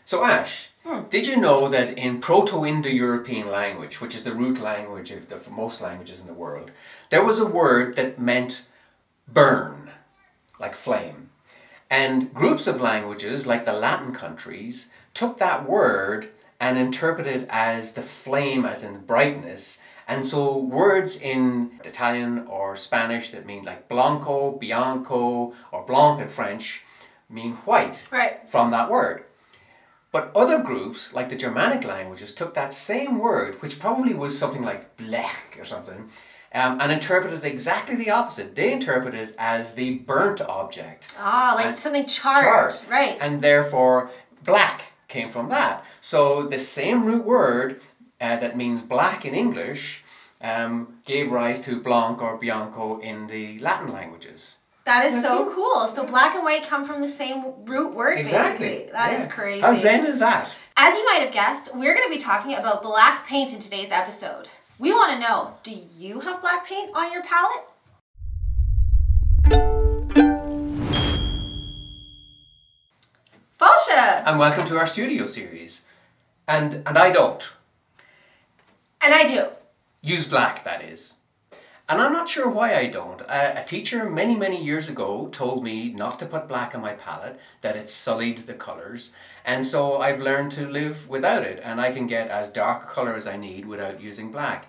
So Ash, did you know that in Proto-Indo-European language, which is the root language of most languages in the world, there was a word that meant burn, like flame. And groups of languages, like the Latin countries, took that word and interpreted it as the flame, as in brightness. And so words in Italian or Spanish that mean like blanco, bianco, or blanc in French mean white from that word. But other groups, like the Germanic languages, took that same word, which probably was something like blech or something, and interpreted exactly the opposite. They interpreted it as the burnt object. Ah, like something charred. Right. And therefore, black came from that. So the same root word that means black in English gave rise to blanc or bianco in the Latin languages. That is so cool. So black and white come from the same root word, basically. That is crazy. How zen is that? As you might have guessed, we're going to be talking about black paint in today's episode. We want to know, do you have black paint on your palette? Falsha! And welcome to our studio series. And I don't. And I do. Use black, that is. And I'm not sure why I don't. A teacher many years ago told me not to put black on my palette, that it sullied the colours, and so I've learned to live without it, and I can get as dark a colour as I need without using black.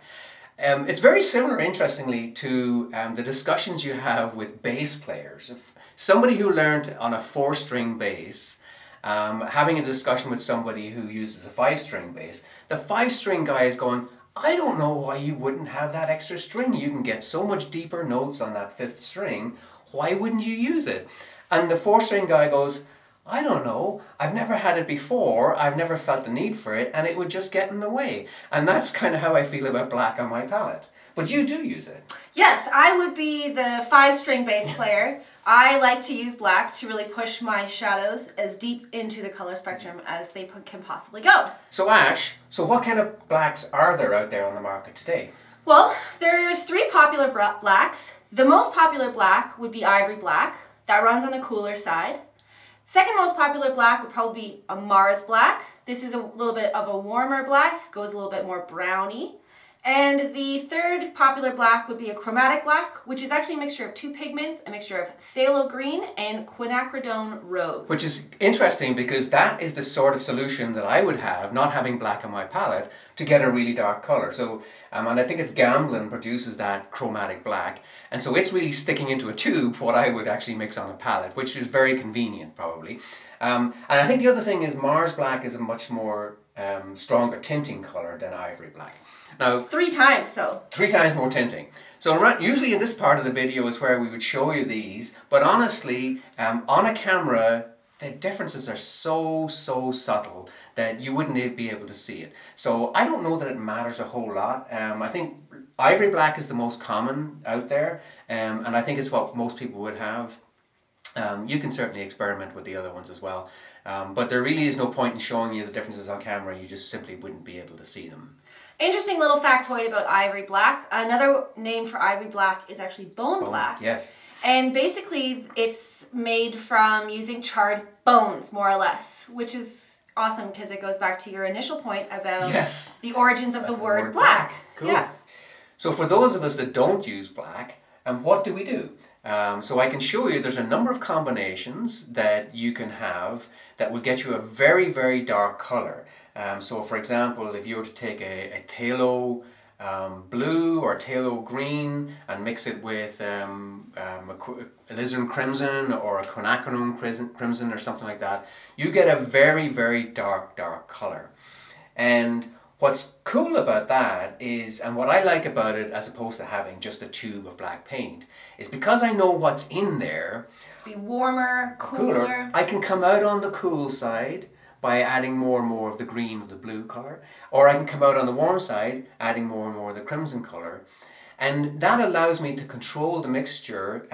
It's very similar, interestingly, to the discussions you have with bass players. If somebody who learned on a 4-string bass, having a discussion with somebody who uses a 5-string bass, the 5-string guy is going, I don't know why you wouldn't have that extra string. You can get so much deeper notes on that 5th string. Why wouldn't you use it? And the 4-string guy goes, I don't know. I've never had it before. I've never felt the need for it, and it would just get in the way. And that's kind of how I feel about black on my palette. But you do use it. Yes, I would be the 5-string bass player. I like to use black to really push my shadows as deep into the color spectrum as they can possibly go. So Ash, what kind of blacks are there out there on the market today? Well, there's 3 popular blacks. The most popular black would be ivory black. That runs on the cooler side. Second most popular black would probably be a Mars black. This is a little bit of a warmer black, goes a little bit more browny. And the third popular black would be a chromatic black, which is actually a mixture of 2 pigments, a mixture of phthalo green and quinacridone rose. Which is interesting because that is the sort of solution that I would have, not having black on my palette, to get a really dark colour. So, and I think it's Gamblin produces that chromatic black, and so it's really sticking into a tube what I would actually mix on a palette, which is very convenient probably. And I think the other thing is Mars black is a much more stronger tinting colour than ivory black. Now, 3 times so. 3 times more tinting. So usually in this part of the video is where we would show you these, but honestly, on a camera, the differences are so subtle that you wouldn't be able to see it. So I don't know that it matters a whole lot. I think ivory black is the most common out there, and I think it's what most people would have. You can certainly experiment with the other ones as well, but there really is no point in showing you the differences on camera. You just simply wouldn't be able to see them. Interesting little factoid about ivory black. Another name for ivory black is actually bone black. Yes. And basically it's made from using charred bones, more or less, which is awesome because it goes back to your initial point about the origins of the word black. Cool. Yeah. So for those of us that don't use black, what do we do? So I can show you there's a number of combinations that you can have that will get you a very dark colour. So for example, if you were to take a phthalo blue or a phthalo green and mix it with alizarin crimson or a quinacridone crimson or something like that, you get a very dark colour. And what's cool about that is, and what I like about it as opposed to having just a tube of black paint, is because I know what's in there, to be warmer, cooler, I can come out on the cool side by adding more and more of the green or the blue colour, or I can come out on the warm side adding more and more of the crimson colour, and that allows me to control the mixture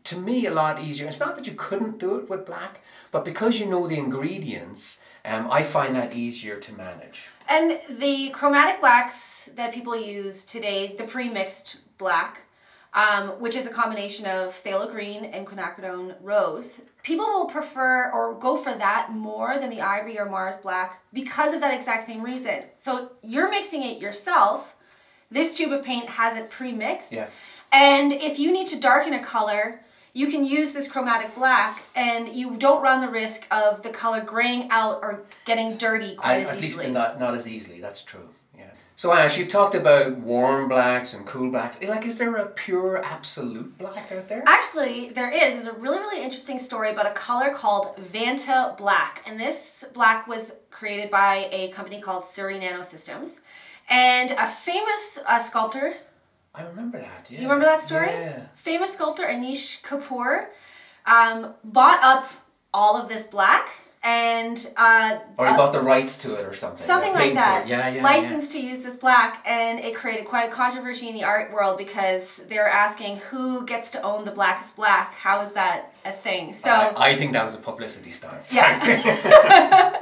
to me a lot easier. It's not that you couldn't do it with black, but because you know the ingredients, I find that easier to manage. And the chromatic blacks that people use today, the pre-mixed black, which is a combination of phthalo green and quinacridone rose, people will prefer or go for that more than the ivory or Mars black because of that exact same reason. So you're mixing it yourself. This tube of paint has it pre-mixed. Yeah. And if you need to darken a color, you can use this chromatic black and you don't run the risk of the color graying out or getting dirty quite as easily. At least not as easily, that's true. Yeah. So Ash, you've talked about warm blacks and cool blacks. Like, is there a pure absolute black out there? Actually, there is. There's a really, really interesting story about a color called Vanta Black. And this black was created by a company called Surrey Nanosystems. And a famous sculptor... I remember that, yeah. Do you remember that story? Yeah. Famous sculptor Anish Kapoor bought up all of this black and... or he bought the rights to it or something. Something like that. Yeah, licensed to use this black, and it created quite a controversy in the art world because they're asking who gets to own the blackest black. How is that a thing? So I think that was a publicity stunt. Yeah.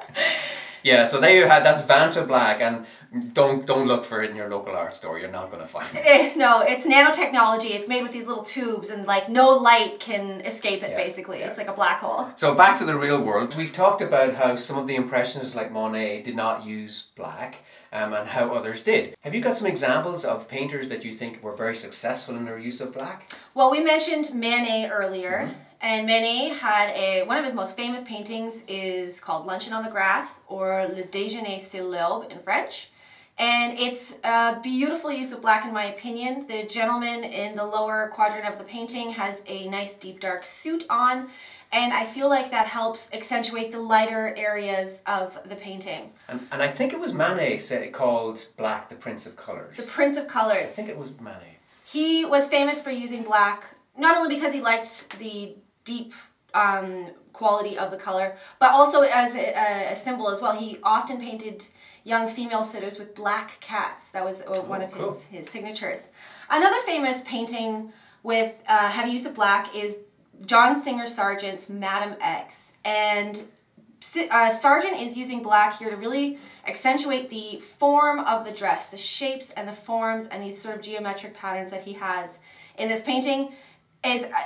Yeah, so there you had, that's Vanta Black, and don't look for it in your local art store. You're not going to find it. No, it's nanotechnology. It's made with these little tubes, and like no light can escape it. Basically, it's like a black hole. So back to the real world. We've talked about how some of the Impressionists, like Monet, did not use black, and how others did. Have you got some examples of painters that you think were very successful in their use of black? Well, we mentioned Manet earlier. And Manet had one of his most famous paintings is called Luncheon on the Grass, or Le Déjeuner sur l'herbe in French. And it's a beautiful use of black in my opinion. The gentleman in the lower quadrant of the painting has a nice deep dark suit on, and I feel like that helps accentuate the lighter areas of the painting. And I think it was Manet called black the Prince of Colours. The Prince of Colours. I think it was Manet. He was famous for using black, not only because he liked the deep quality of the color, but also as a symbol as well. He often painted young female sitters with black cats. That was one of his signatures. Another famous painting with heavy use of black is John Singer Sargent's Madame X. And Sargent is using black here to really accentuate the form of the dress, the shapes and the forms and these sort of geometric patterns that he has in this painting.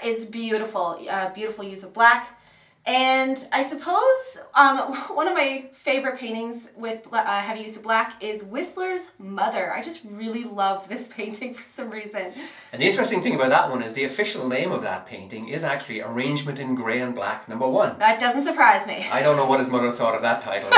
Is beautiful, beautiful use of black. And I suppose one of my favorite paintings with heavy use of black is Whistler's Mother. I just really love this painting for some reason. And the interesting thing about that one is the official name of that painting is actually Arrangement in Grey and Black #1. That doesn't surprise me. I don't know what his mother thought of that title.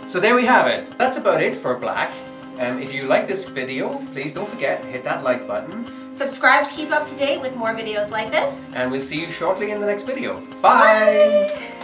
So there we have it. That's about it for black. If you like this video, please don't forget, hit that like button. Subscribe to keep up to date with more videos like this. And we'll see you shortly in the next video. Bye! Bye.